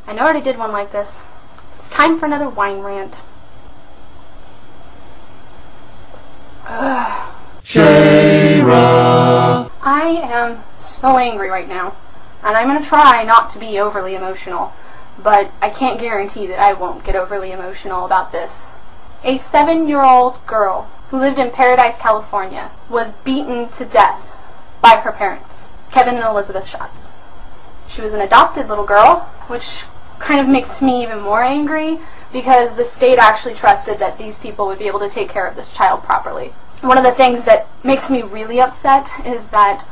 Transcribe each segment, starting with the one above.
I know I already did one like this. It's time for another wine rant. Shara. I am so angry right now, and I'm going to try not to be overly emotional, but I can't guarantee that I won't get overly emotional about this. A 7-year-old girl who lived in Paradise, California, was beaten to death by her parents, Kevin and Elizabeth Schatz. She was an adopted little girl, which kind of makes me even more angry because the state actually trusted that these people would be able to take care of this child properly. One of the things that makes me really upset is that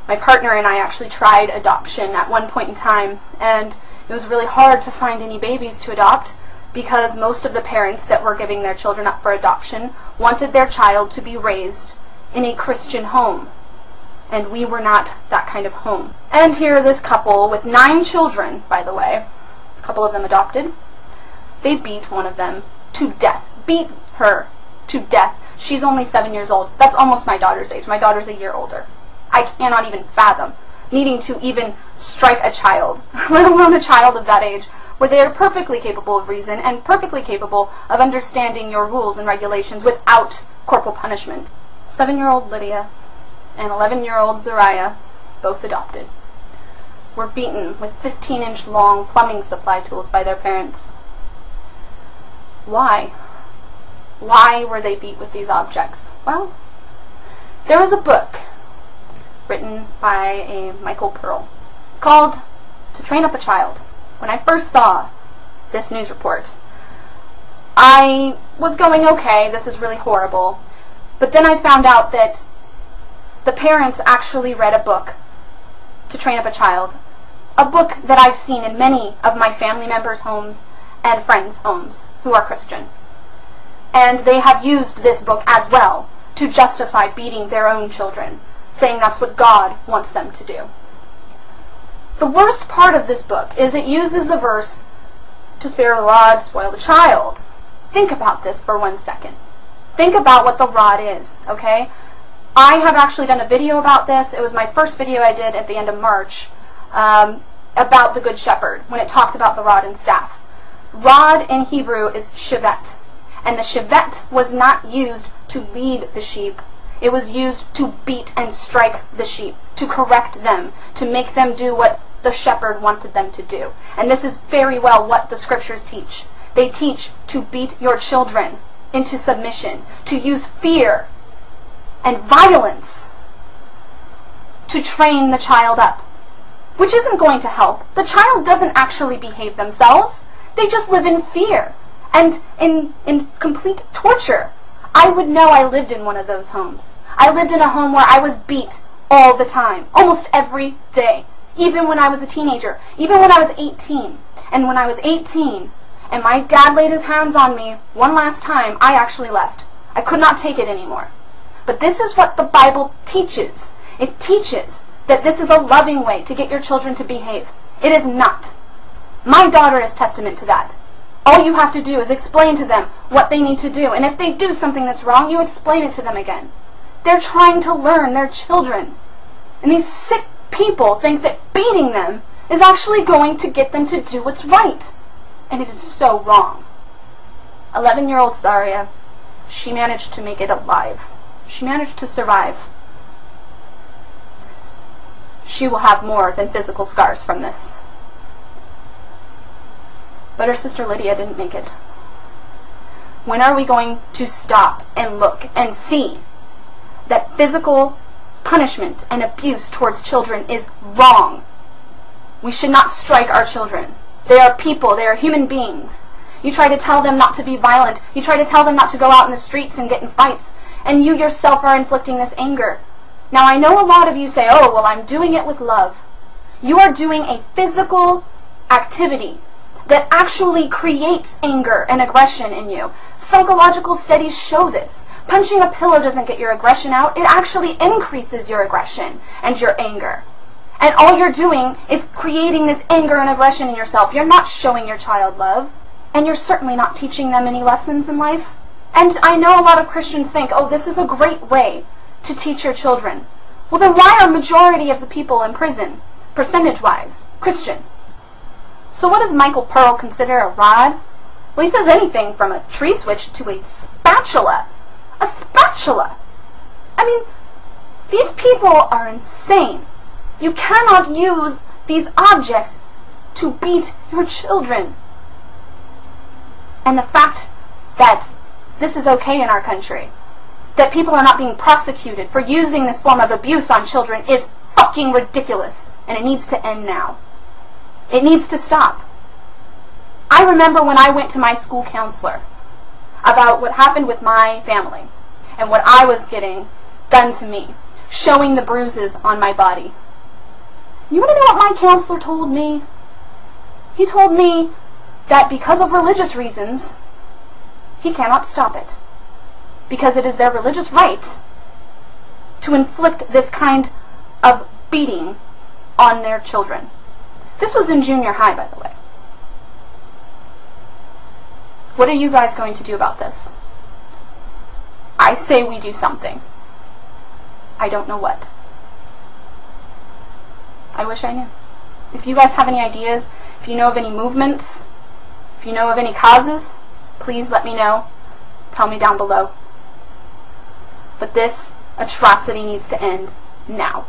my partner and I actually tried adoption at one point in time, and it was really hard to find any babies to adopt because most of the parents that were giving their children up for adoption wanted their child to be raised in a Christian home. And we were not that kind of home. And here this couple with 9 children, by the way, a couple of them adopted, they beat one of them to death. Beat her to death. She's only 7 years old. That's almost my daughter's age. My daughter's a year older. I cannot even fathom needing to even strike a child, let alone a child of that age, where they are perfectly capable of reason and perfectly capable of understanding your rules and regulations without corporal punishment. 7-year-old Lydia and 11-year-old Zariah, both adopted, were beaten with 15-inch long plumbing supply tools by their parents. Why? Why were they beat with these objects? Well, there was a book written by a Michael Pearl. It's called To Train Up a Child. When I first saw this news report, I was going, okay, this is really horrible. But then I found out that the parents actually read a book, To Train Up a Child, a book that I've seen in many of my family members' homes and friends' homes who are Christian. And they have used this book as well to justify beating their own children, saying that's what God wants them to do. The worst part of this book is it uses the verse, to spare the rod, spoil the child. Think about this for 1 second. Think about what the rod is, okay? I have actually done a video about this. It was my first video I did at the end of March about the Good Shepherd, when it talked about the rod and staff. Rod in Hebrew is shevet, and the shevet was not used to lead the sheep. It was used to beat and strike the sheep, to correct them, to make them do what the shepherd wanted them to do. And this is very well what the scriptures teach. They teach to beat your children into submission, to use fear and violence to train the child up, which isn't going to help. The child doesn't actually behave themselves. They just live in fear and in complete torture. I would know I lived in one of those homes. I lived in a home where I was beat all the time, almost every day, even when I was a teenager, even when I was 18. And when I was 18 and my dad laid his hands on me one last time, I actually left. I could not take it anymore. But this is what the Bible teaches. It teaches that this is a loving way to get your children to behave. It is not. My daughter is testament to that. All you have to do is explain to them what they need to do. And if they do something that's wrong, you explain it to them again. They're trying to learn. They're children. And these sick people think that beating them is actually going to get them to do what's right. And it is so wrong. 11-year-old Zaria, she managed to make it alive. She managed to survive. She will have more than physical scars from this. But her sister Lydia didn't make it. When are we going to stop and look and see that physical punishment and abuse towards children is wrong? We should not strike our children. They are people. They are human beings. You try to tell them not to be violent. You try to tell them not to go out in the streets and get in fights. And you yourself are inflicting this anger. Now, I know a lot of you say, oh, well, I'm doing it with love. You are doing a physical activity that actually creates anger and aggression in you. Psychological studies show this. Punching a pillow doesn't get your aggression out. It actually increases your aggression and your anger. And all you're doing is creating this anger and aggression in yourself. You're not showing your child love. And you're certainly not teaching them any lessons in life. And I know a lot of Christians think, oh, this is a great way to teach your children. Well, then why are majority of the people in prison, percentage-wise, Christian? So what does Michael Pearl consider a rod? Well, he says anything from a tree switch to a spatula. A spatula! I mean, these people are insane. You cannot use these objects to beat your children. And the fact that this is okay in our country, that people are not being prosecuted for using this form of abuse on children, is fucking ridiculous. And it needs to end now. It needs to stop. I remember when I went to my school counselor about what happened with my family and what I was getting done to me, showing the bruises on my body. You want to know what my counselor told me? He told me that because of religious reasons, he cannot stop it. Because it is their religious right to inflict this kind of beating on their children. This was in junior high, by the way. What are you guys going to do about this? I say we do something. I don't know what. I wish I knew. If you guys have any ideas, if you know of any movements, if you know of any causes, please let me know. Tell me down below. But this atrocity needs to end now.